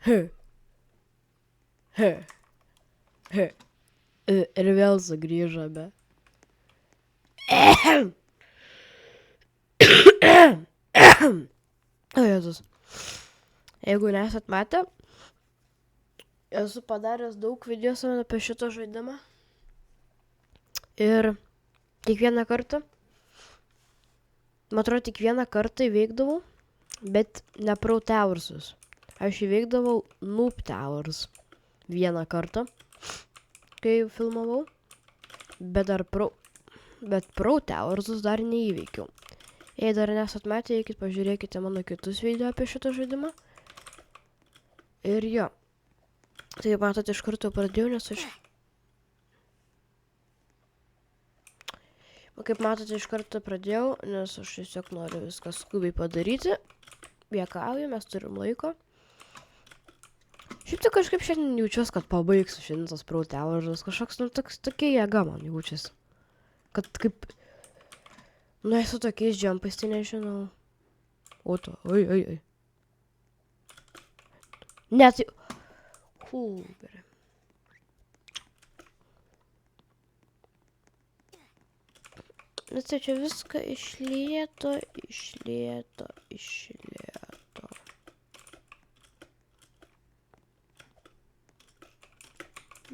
Ir vėl sugrįžome. O Jėzus. Jeigu nesat matę, esu padaręs daug video apie šitą žaidimą. Ir kiekvieną kartą, man atrodo, tik vieną kartą įveikdavau, bet ne Pro Towersus. Aš įveikdavau Noob Towers vieną kartą, kai filmavau, bet Pro Towersus dar neįveikiau. Jei dar nesat matę, eikit pažiūrėkite mano kitus video apie šitą žaidimą. Ir jo. Tai matot, iš karto pradėjau, nes aš... Kaip matote, iš karto pradėjau, nes aš tiesiog noriu viską skubiai padaryti. Juokauju, mes turim laiko. Šiaip tai kažkaip šiandien jaučiuos, kad pabaigsiu šiandien tas Pro Towersas. Kažkoks, tokia jėga man jaučiasi. Kad kaip... esu tokiais jumpais, tai nežinau. O to, oi. Ne, tai... Gerai. Bet tai čia viską iš lėto.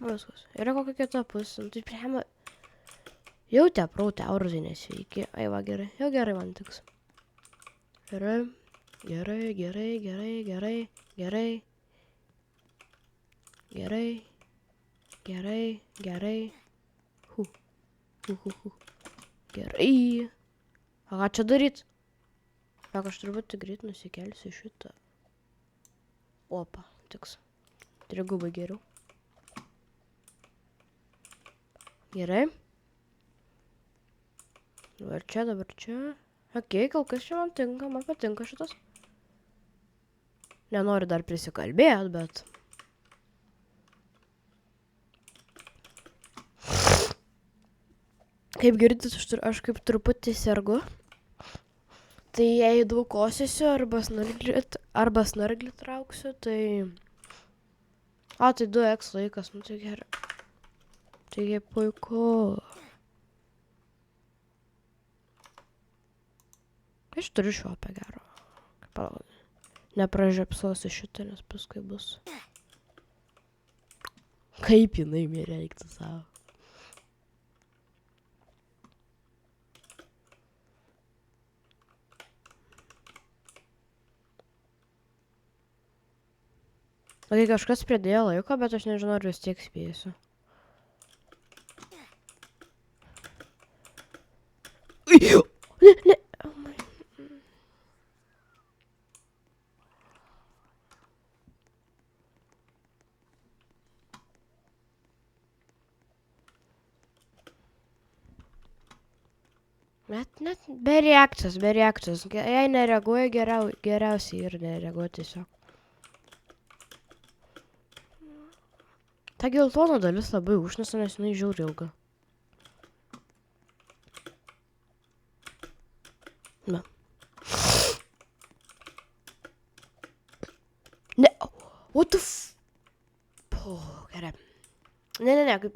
Viskas. Yra kokia kita pusė. Tai priema... Jau te Pro Towersai nesveiki. Ai va, gerai. Jau gerai man tiks. Gerai. Gerai. O ką čia daryt? Aš turbūt greit nusikelsiu šitą. Opa, tiks. Trigubai geriau. Gerai. Dabar čia. Okei, kol kas čia man tinka, man patinka šitas. Nenoriu dar prisikalbėt, bet... Kaip girdit, aš kaip truputį sergu. Tai jei daug kosėsiu arba snarglį trauksiu, tai... O, tai 2x laikas, nu tai gerai. Taigi puiku. Aš turiu šopę gero. Nepražiopsosiu šitą, nes paskui bus. Kaip jinai mirė, eiktų savo. Kai kažkas pridėjo laiko, bet aš nežinau, ar vis tiek spėsiu. Ne. Net be reakcijos. Jei nereaguoja, geriausiai ir nereaguoja tiesiog. Ta geltona dalis labai užnesa, nes jinai žiauriai ilga. Na. Ne. What the f... O, gerai. Ne, kaip...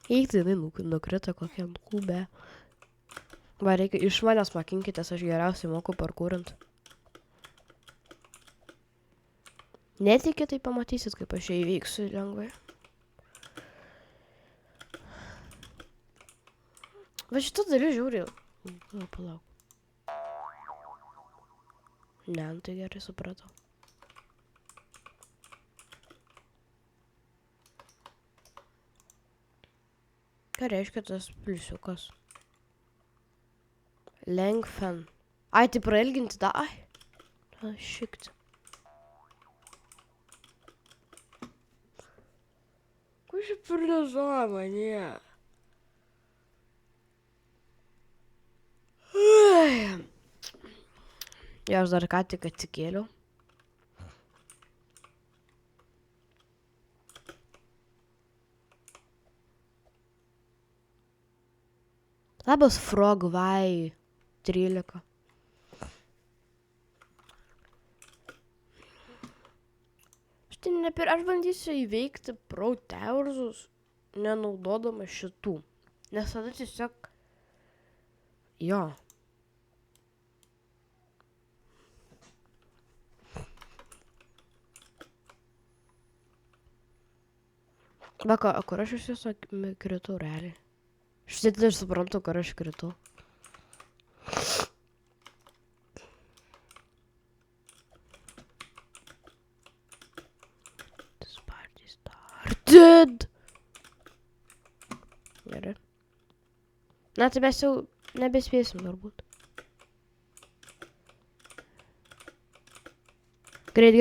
Eikti, jinai nukrito kokiam kube. Va, reikia, iš manęs mokinkitės, aš geriausiai moku parkūrint. Netikit, tai pamatysit, kaip aš ją įveiksiu lengvai. Va, šitą dariu žiūriu. Palauk. Ne, tai gerai supratau. Ką reiškia tas pliusiukas? Lengfen. Ai, tai prailginti tą. Ai. Šikti. Ko čia per nesąmonė? Jo, aš dar ką tik atsikėliau. Labas Frogvai 13. Aš bandysiu įveikti Pro Towersus, nenaudodama šitų. Nes tada tiesiog... Jo. Beko, kur aš tiesiog kritau realiai? Aš tada suprantu, kur aš kritau. Started! Gerai. Na, tai mes jau nebespėsim turbūt. Greit,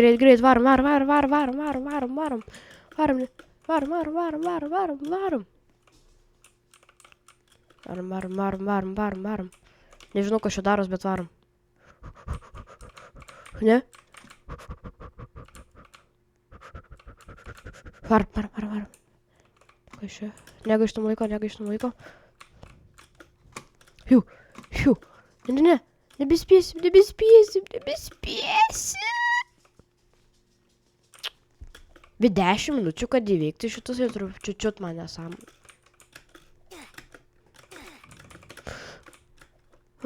varom. Nežinau, ko čia daros, bet varom. Ne? Varom. Kas čia? Negaištam laiko. Hiu. Ne. Nebespėsim. Bet 10 minučių, kad įveikti šitus ir čiučiut man nesąmonė.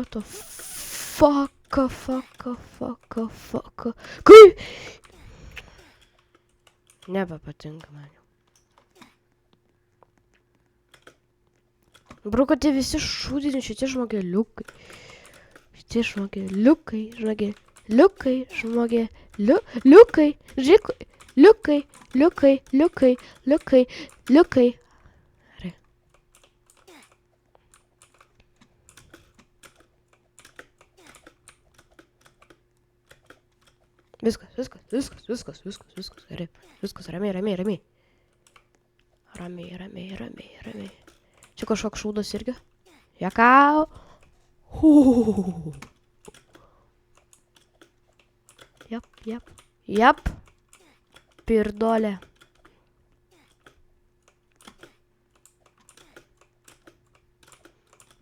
What the fuck. Kaip? Nebepatinka man jau. Bro, kad tie visi šūdini šitie žmogeliukai. Liukai. Viskas. Gerai. Viskas, ramiai. Ramiai. Čia kažkoks šūdas irgi. Jakau. Jap. Pirdolė.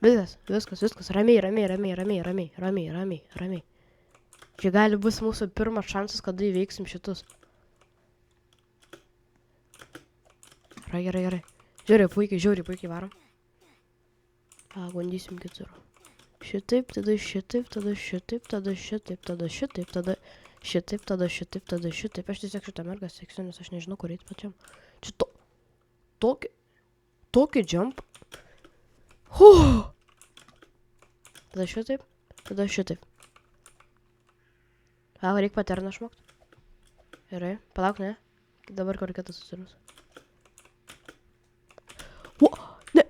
Viskas. Ramiai. Čia gali bus mūsų pirmas šansas, kada įveiksim šitus. Gerai. Žiūrėjau, puikiai varom. Bandysim kitur. Šitaip, tada šitaip. Aš tiesiog šitą mergą seksiu, nes aš nežinau, kur eiti pačiam. Čia tokį jump. Tada šitaip. Reikia paterną šmokt. Gerai, palauk, ne? Dabar kur reikėtų susirus. Ne.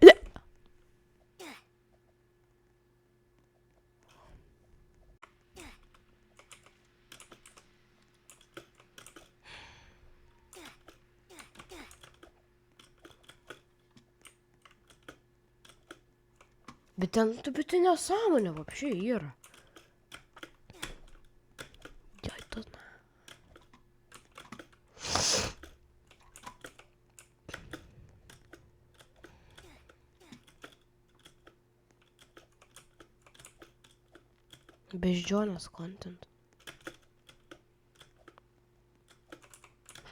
Bet ten nesąmonė vapšiai yra. Beždžionės content.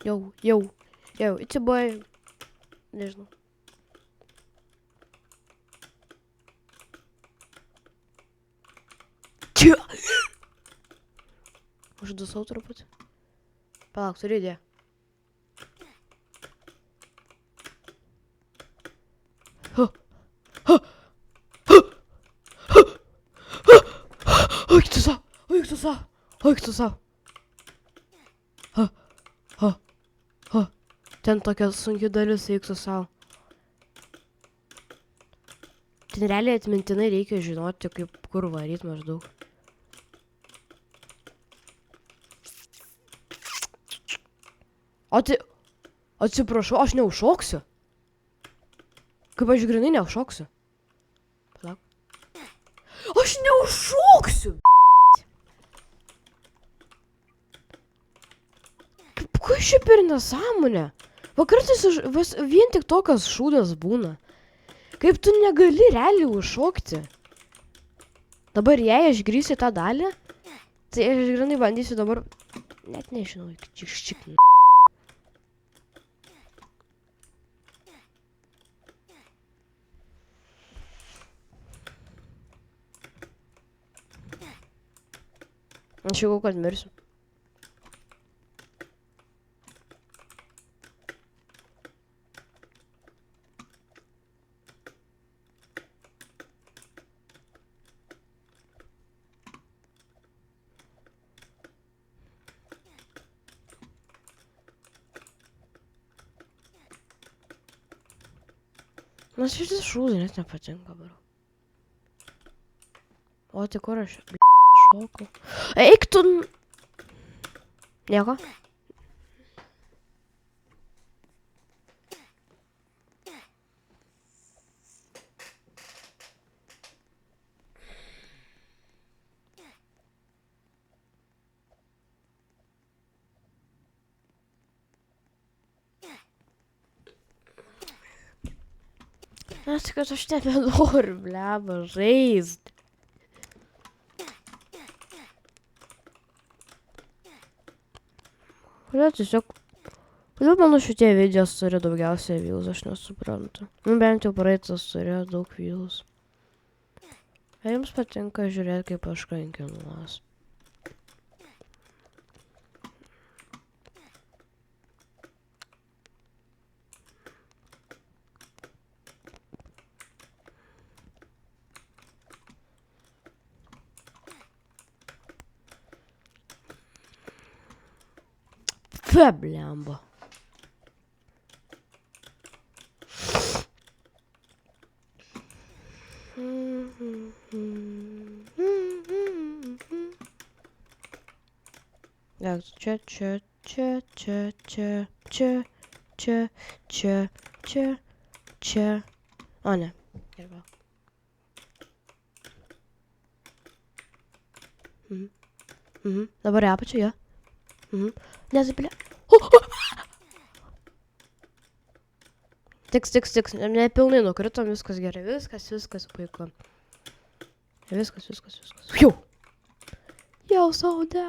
Jau, it's a boy. Nežinau. Čia! Uždusau truputį. Palauk, turiu idėją. Oik tu sau. Ten tokia sunki dalis, eik tu sau. Ten realiai atmintinai reikia žinoti, kaip kur varyt maždaug. Atsiprašau, aš neužšoksiu. Kaip aš grinai neužšoksiu. Palauk. Aš neužšoksiu, b***. čia per nesąmonę? Va kartais vien tik tokios šūdas būna. Kaip tu negali realiai užšokti? Dabar jei aš grįsiu tą dalį, tai aš grinai bandysiu dabar... Net nežinau, čik. Aš jau kad mirsiu. Man šitas šūdai net nepatinka, bro. O tai kur aš šokau? Eik tu... Nieko? Aš tik, kad aš nebenoriu, bleba, žaist. Kodėl tiesiog... Kodėl mano šitie videos turi daugiausiai views, aš nesuprantu. Nu, bent jau praeitas turėjo daug views. Ar jums patinka žiūrėti, kaip aš kankinuos? Fe, blemba. Čia. O, ne. Gerbau. Dabar į apačią, jo. Nes, ble... Tiks. Nepilnai nukritom, viskas gerai. Viskas puiku. Viskas. Jau! Jau saudę.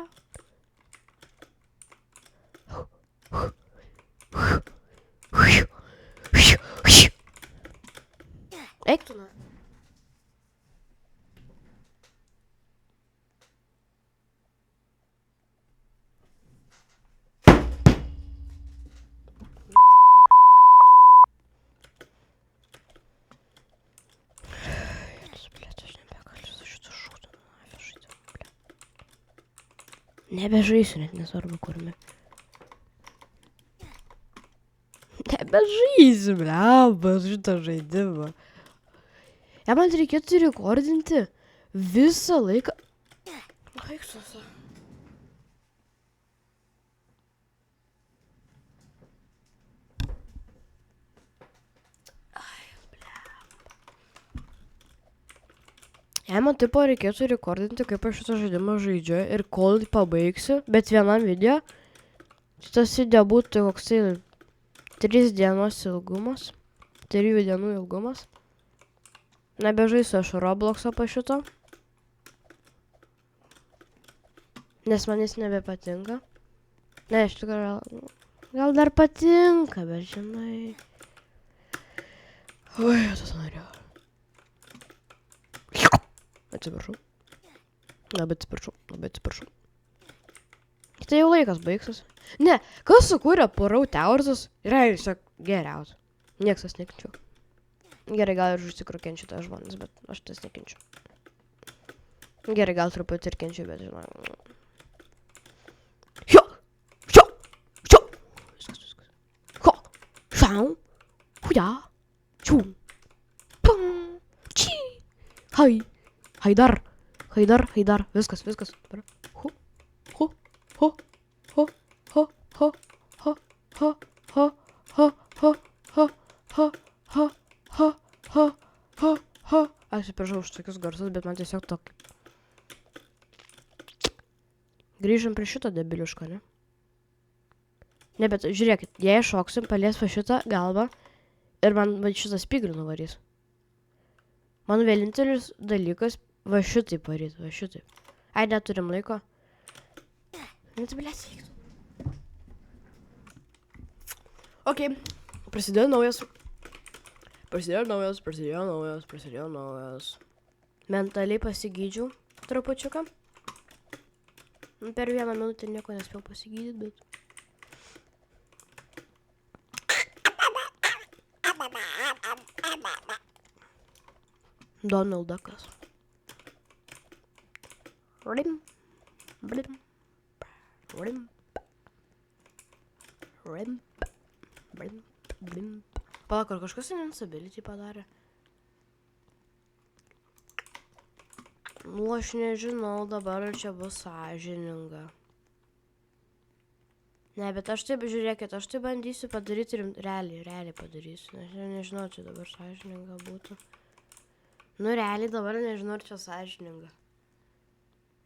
Eik tu, na. Nebežaisiu, net nesvarbu kurmi. Nebežaisiu, blebas, šitą žaidimą. Ja, man reikėtų rekordinti visą laiką. Eik susa. Jei man tipo reikėtų rekordinti, kaip aš šitą žaidimą žaidžiu ir kol pabaigsiu, bet vienam video, šitas video būtų koks tai 3 dienos ilgumas, 3 dienų ilgumas. Nebežaisiu aš Robloxą po šito, nes man jis nebepatinka. Ne, iš tikrųjų, gal dar patinka, bet žinai. Oi, tas norėjau. Atsiprašau. Labai atsiprašau. Tai jau laikas baigsis. Ne, kas sukūrė Porau Towersus, yra tiesiog geriausia. Niekas tas nekenčiu. Gerai, gal ir iš tikrųjų kenčiu tas žmonės, bet aš tas nekenčiu. Gerai, gal truputį ir kenčiu, bet žinau. Šio! Viskas. Ho! Šau! Huja! Čiū! Pum! Či! Hai! Haidar, viskas. Ho. Aš atsiprašau už tokius garsus, bet man tiesiog tokį. Grįžom prie šito debiliuško, ne? Ne, bet žiūrėkit, jei šoksim, palies va šitą galvą ir man va šitą spigrį nuvarys. Man vienintelis dalykas va šitai paryt, va šitai. Ai, neturim laiko. Net blės reiktų. Ok, prasidėjo naujas. Mentaliai pasigydžiau trupučiuką. Per 1 minutę nieko nespėjau pasigydyti, bet... Donald Duckas. Rim. Blim. Rim. Rim. Blim. Blim. Palauk, ar kažkas invincibility padarė? Nu, aš nežinau dabar, ar čia bus sąžininga. Ne, bet aš taip, žiūrėkit, aš tai bandysiu padaryti realiai padarysiu. Aš nežinau, čia dabar sąžininga būtų. Nu, realiai dabar nežinau, ar čia sąžininga.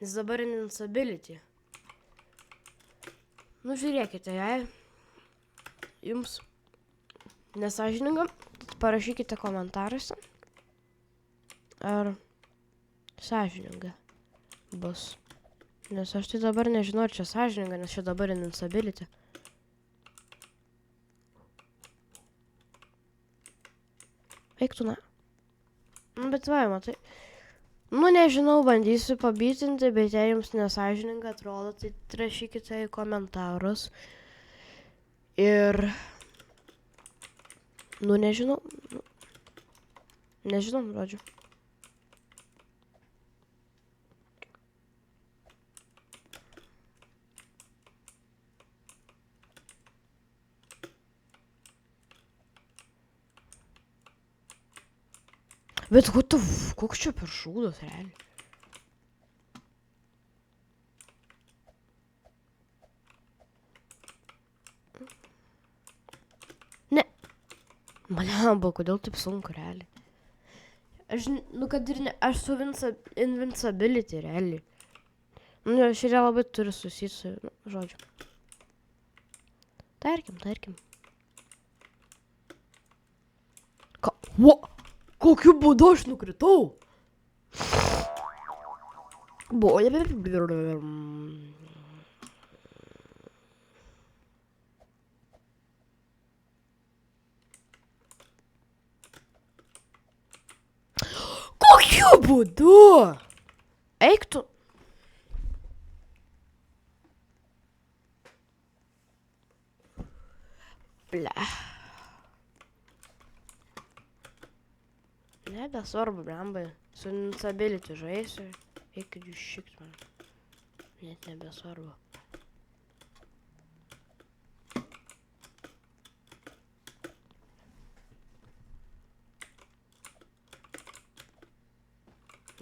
Nes dabar invincibility. Nu, žiūrėkite, jei jums nesąžininga, parašykite komentaruose, ar sąžininga bus. Nes aš tai dabar nežinau, ar čia sąžininga, nes čia dabar invincibility. Eiktų, na. Nu, bet va, matai. Nu, nežinau, bandysiu pabytinti, bet jei jums nesąžininga atrodo, tai rašykite į komentarus. Ir... Nu, nežinau. Nežinau, žodžiu. Bet koks čia per šūdas, realiai? Ne. Malemba, kodėl taip sunku, realiai? Aš, nu kad ir ne, aš su invincibility, realiai. Nu, šiandien labai turi susijęs su, nu, žodžiu. Tarkim. Kokiu būdu aš nukritau? Kokiu būdu? Eik tu. Ble. Nebesvarbu, blembai. Su invincibility žaisiu. Eikit jūs šikt man. Net nebesvarbu.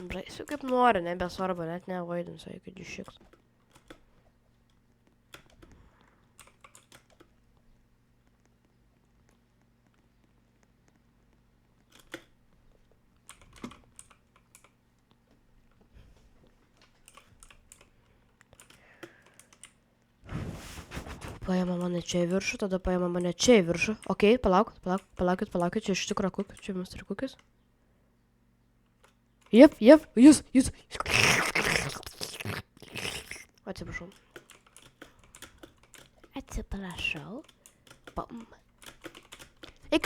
Žaisiu kaip nori, nebesvarbu, net nevaidinsiu, eikit jūs šikt. Paima mane čia į viršų, tada paima mane čia į viršų. Ok, palaukit, čia iš tikro kukis, čia Mr. Kukis. Jep, jūs. Atsiprašau. Bam. Eik.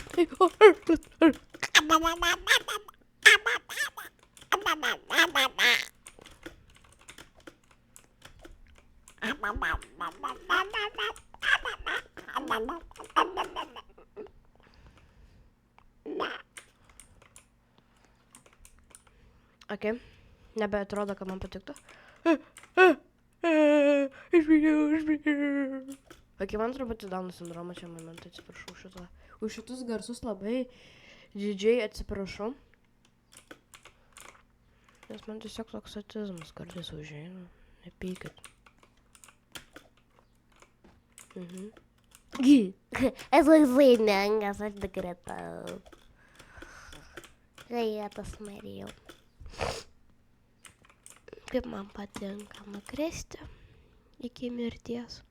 Ok, nebeatrodo, kad man patiktų. Ok, man truputį Downo sindromą čia momentą, atsiprašau šitą. Už šitus garsus labai didžiai atsiprašau. Nes man tiesiog toks autizmas kartais užeina. Nepykit. Esu laimingas, aš nukritau. Jėzus Marijau. Kaip man patinka nukristi iki mirties.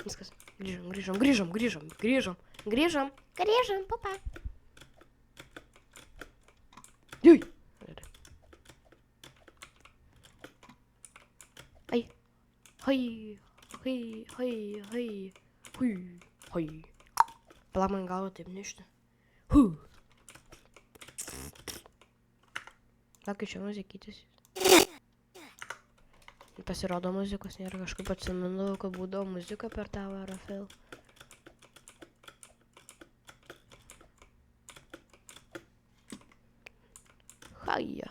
Viskas. Grįžom. Grįžom, papa. Jui. Ai. Hai. Hui. Palauk, man galva taip nešti. Gal čia muzikytis. Pasirodo muzikos nėra, kažkaip atsimindavau, kad būdavo muzika per tą Varafil. Haja.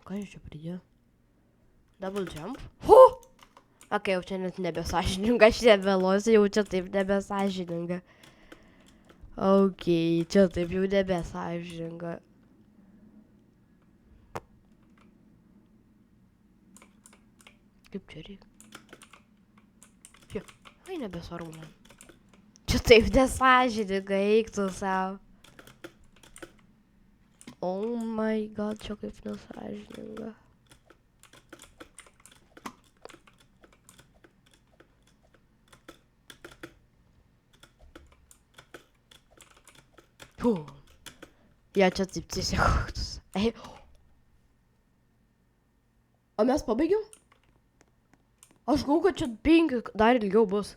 Ką jūs čia pridėjo? Double jump? Ok, jau čia net nebesąžininga, aš nebelosiu, jau čia taip nebesąžininga. Ok, čia taip jau nebesąžininga. Kaip čia reikia? Ai, nebesvarbu man. Čia taip nesąžininga, eik tu savo. Oh my god, čia kaip nesąžininga. Ja, čia taip tiesiog koktus. O mes pabaigiam? Aš galvoju, kad čia 5 dar ilgiau bus.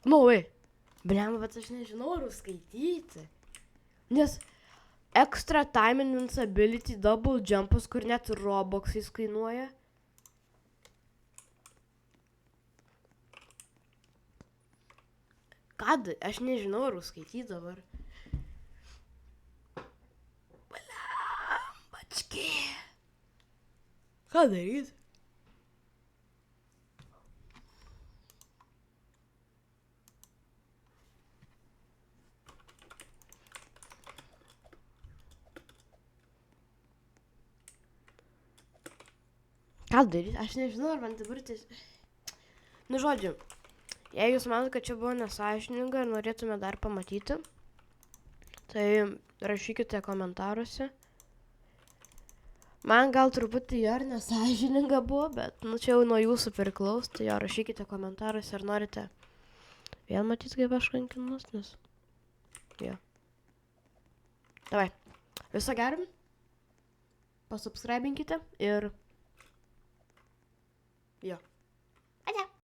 No way. Bliam, bet aš nežinau, ar skaityti. Nes extra time and invincibility double jumpas, kur net Robuxais kainuoja. Kad, aš nežinau, ar skaityti dabar. Bački. Ką daryti? Ką daryti? Aš nežinau, ar man dabar Nu, žodžiu, jei jūs manote, kad čia buvo nesąžininga ir norėtume dar pamatyti, tai rašykite komentaruose. Man gal truputį ir nesąžininga buvo, bet čia jau nuo jūsų priklaus, tai jo rašykite komentaruose, ar norite vėl matyti, kaip aš kankinus, nes... Jo. Davai. Viso gero. Pasubscribinkite ir... Jo.